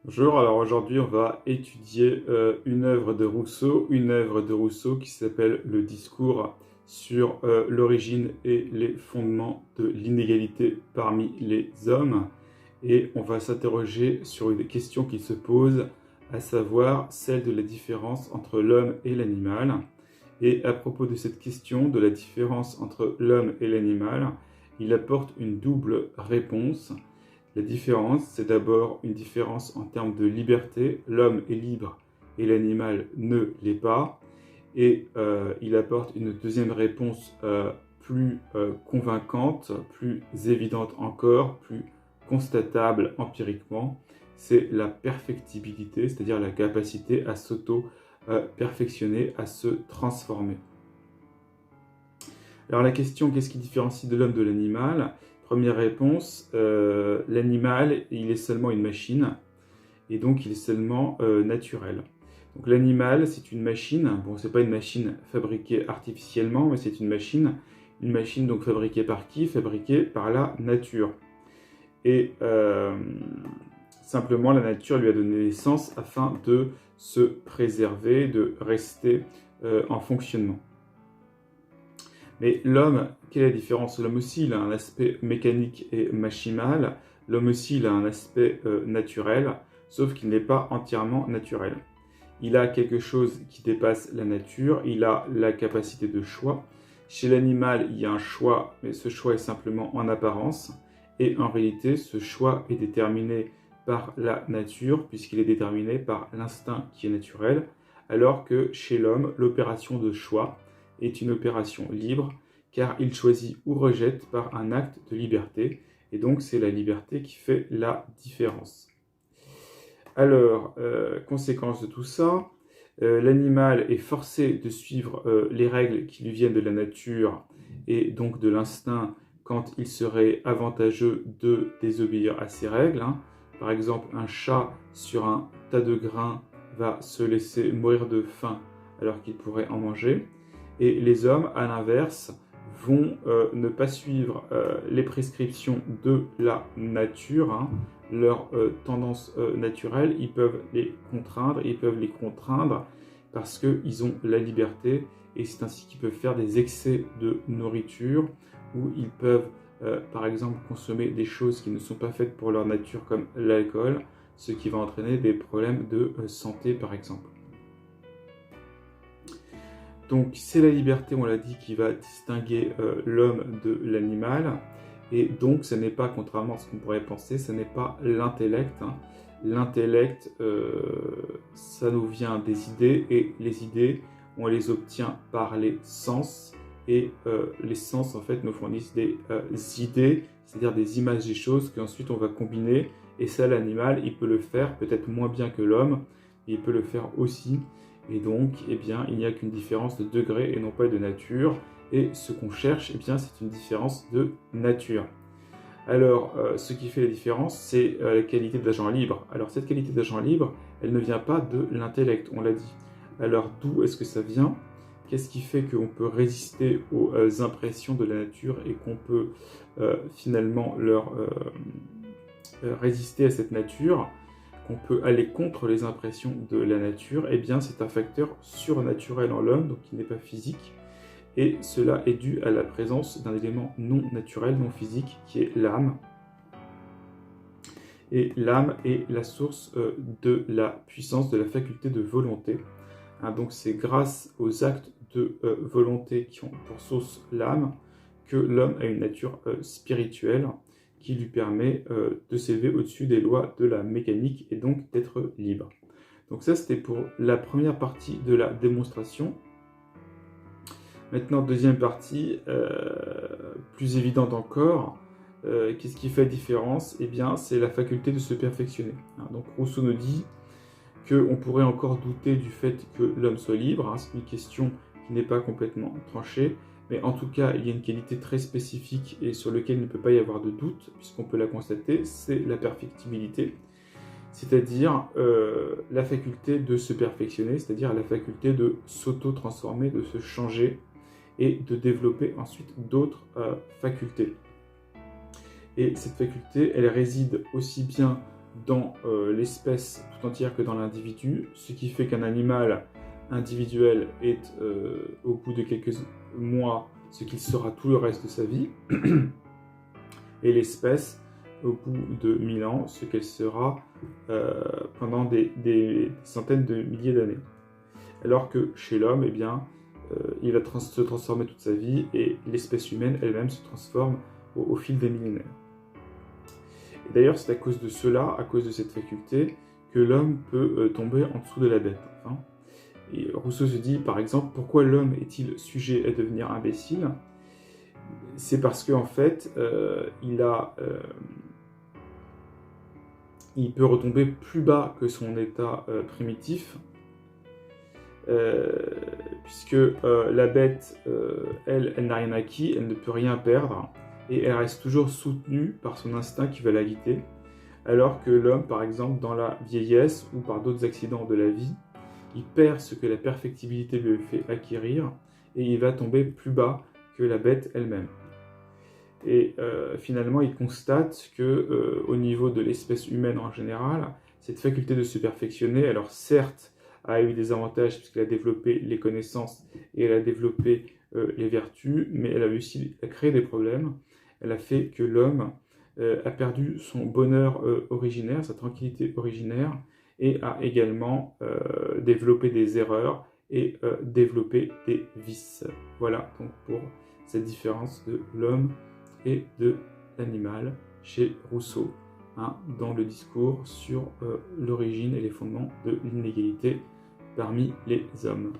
Bonjour, alors aujourd'hui on va étudier une œuvre de Rousseau qui s'appelle Le discours sur l'origine et les fondements de l'inégalité parmi les hommes. Et on va s'interroger sur une question qui se pose, à savoir celle de la différence entre l'homme et l'animal. Et à propos de cette question de la différence entre l'homme et l'animal, il apporte une double réponse. La différence, c'est d'abord une différence en termes de liberté. L'homme est libre et l'animal ne l'est pas. Et il apporte une deuxième réponse plus convaincante, plus évidente encore, plus constatable empiriquement. C'est la perfectibilité, c'est-à-dire la capacité à s'auto-perfectionner, à se transformer. Alors la question, qu'est-ce qui différencie de l'homme de l'animal? Première réponse, l'animal, il est seulement une machine, et donc il est seulement naturel. Donc l'animal, c'est une machine, bon, c'est pas une machine fabriquée artificiellement, mais c'est une machine donc fabriquée par qui? Fabriquée par la nature. Et simplement, la nature lui a donné naissance afin de se préserver, de rester en fonctionnement. Mais l'homme, quelle est la différence? L'homme aussi, il a un aspect mécanique et machinal. L'homme aussi, il a un aspect naturel, sauf qu'il n'est pas entièrement naturel. Il a quelque chose qui dépasse la nature, il a la capacité de choix. Chez l'animal, il y a un choix, mais ce choix est simplement en apparence. Et en réalité, ce choix est déterminé par la nature, puisqu'il est déterminé par l'instinct qui est naturel, alors que chez l'homme, l'opération de choix est une opération libre, car il choisit ou rejette par un acte de liberté, et donc c'est la liberté qui fait la différence. Alors, conséquence de tout ça, l'animal est forcé de suivre les règles qui lui viennent de la nature et donc de l'instinct quand il serait avantageux de désobéir à ces règles. Par exemple, un chat sur un tas de grains va se laisser mourir de faim alors qu'il pourrait en manger. Et les hommes, à l'inverse, vont ne pas suivre les prescriptions de la nature, leur tendance naturelle, ils peuvent les contraindre parce qu'ils ont la liberté et c'est ainsi qu'ils peuvent faire des excès de nourriture ou ils peuvent par exemple consommer des choses qui ne sont pas faites pour leur nature comme l'alcool, ce qui va entraîner des problèmes de santé par exemple. Donc c'est la liberté, on l'a dit, qui va distinguer l'homme de l'animal. Et donc ce n'est pas, contrairement à ce qu'on pourrait penser, ce n'est pas l'intellect. L'intellect, ça nous vient des idées, et les idées, on les obtient par les sens. Et les sens, en fait, nous fournissent des idées, c'est-à-dire des images des choses qu'ensuite on va combiner. Et ça, l'animal, il peut le faire, peut-être moins bien que l'homme, mais il peut le faire aussi. Et donc, eh bien, il n'y a qu'une différence de degré et non pas de nature. Et ce qu'on cherche, eh bien, c'est une différence de nature. Alors, ce qui fait la différence, c'est la qualité de l'agent libre. Alors, cette qualité d'agent libre, elle ne vient pas de l'intellect, on l'a dit. Alors, d'où est-ce que ça vient? Qu'est-ce qui fait qu'on peut résister aux impressions de la nature et qu'on peut finalement leur résister à cette nature? On peut aller contre les impressions de la nature, eh bien c'est un facteur surnaturel en l'homme, donc qui n'est pas physique, et cela est dû à la présence d'un élément non naturel, non physique, qui est l'âme. Et l'âme est la source de la puissance, de la faculté de volonté. Donc c'est grâce aux actes de volonté qui ont pour source l'âme que l'homme a une nature spirituelle, qui lui permet de s'élever au-dessus des lois de la mécanique et donc d'être libre. Donc ça, c'était pour la première partie de la démonstration. Maintenant, deuxième partie, plus évidente encore. Qu'est-ce qui fait la différence? Eh bien, c'est la faculté de se perfectionner. Donc Rousseau nous dit qu'on pourrait encore douter du fait que l'homme soit libre. C'est une question qui n'est pas complètement tranchée. Mais en tout cas, il y a une qualité très spécifique et sur laquelle il ne peut pas y avoir de doute, puisqu'on peut la constater, c'est la perfectibilité. C'est-à-dire la faculté de se perfectionner, c'est-à-dire la faculté de s'auto-transformer, de se changer et de développer ensuite d'autres facultés. Et cette faculté, elle réside aussi bien dans l'espèce tout entière que dans l'individu, ce qui fait qu'un animal individuel est, au bout de quelques mois, ce qu'il sera tout le reste de sa vie, et l'espèce, au bout de 1000 ans, ce qu'elle sera pendant des centaines de milliers d'années. Alors que chez l'homme, eh bien, il va se transformer toute sa vie, et l'espèce humaine elle-même se transforme au fil des millénaires. Et d'ailleurs, c'est à cause de cela, à cause de cette faculté, que l'homme peut tomber en dessous de la bête. Enfin, et Rousseau se dit, par exemple, pourquoi l'homme est-il sujet à devenir imbécile? C'est parce qu'en fait, il peut retomber plus bas que son état primitif, puisque la bête, elle n'a rien acquis, elle ne peut rien perdre, et elle reste toujours soutenue par son instinct qui va la guider, alors que l'homme, par exemple, dans la vieillesse ou par d'autres accidents de la vie, il perd ce que la perfectibilité lui fait acquérir, et il va tomber plus bas que la bête elle-même. Et finalement, il constate que au niveau de l'espèce humaine en général, cette faculté de se perfectionner, alors certes, a eu des avantages puisqu'elle a développé les connaissances et elle a développé les vertus, mais elle a aussi créé des problèmes. Elle a fait que l'homme a perdu son bonheur originaire, sa tranquillité originaire, et a également développé des erreurs et développé des vices. Voilà donc pour cette différence de l'homme et de l'animal chez Rousseau, dans le discours sur l'origine et les fondements de l'inégalité parmi les hommes.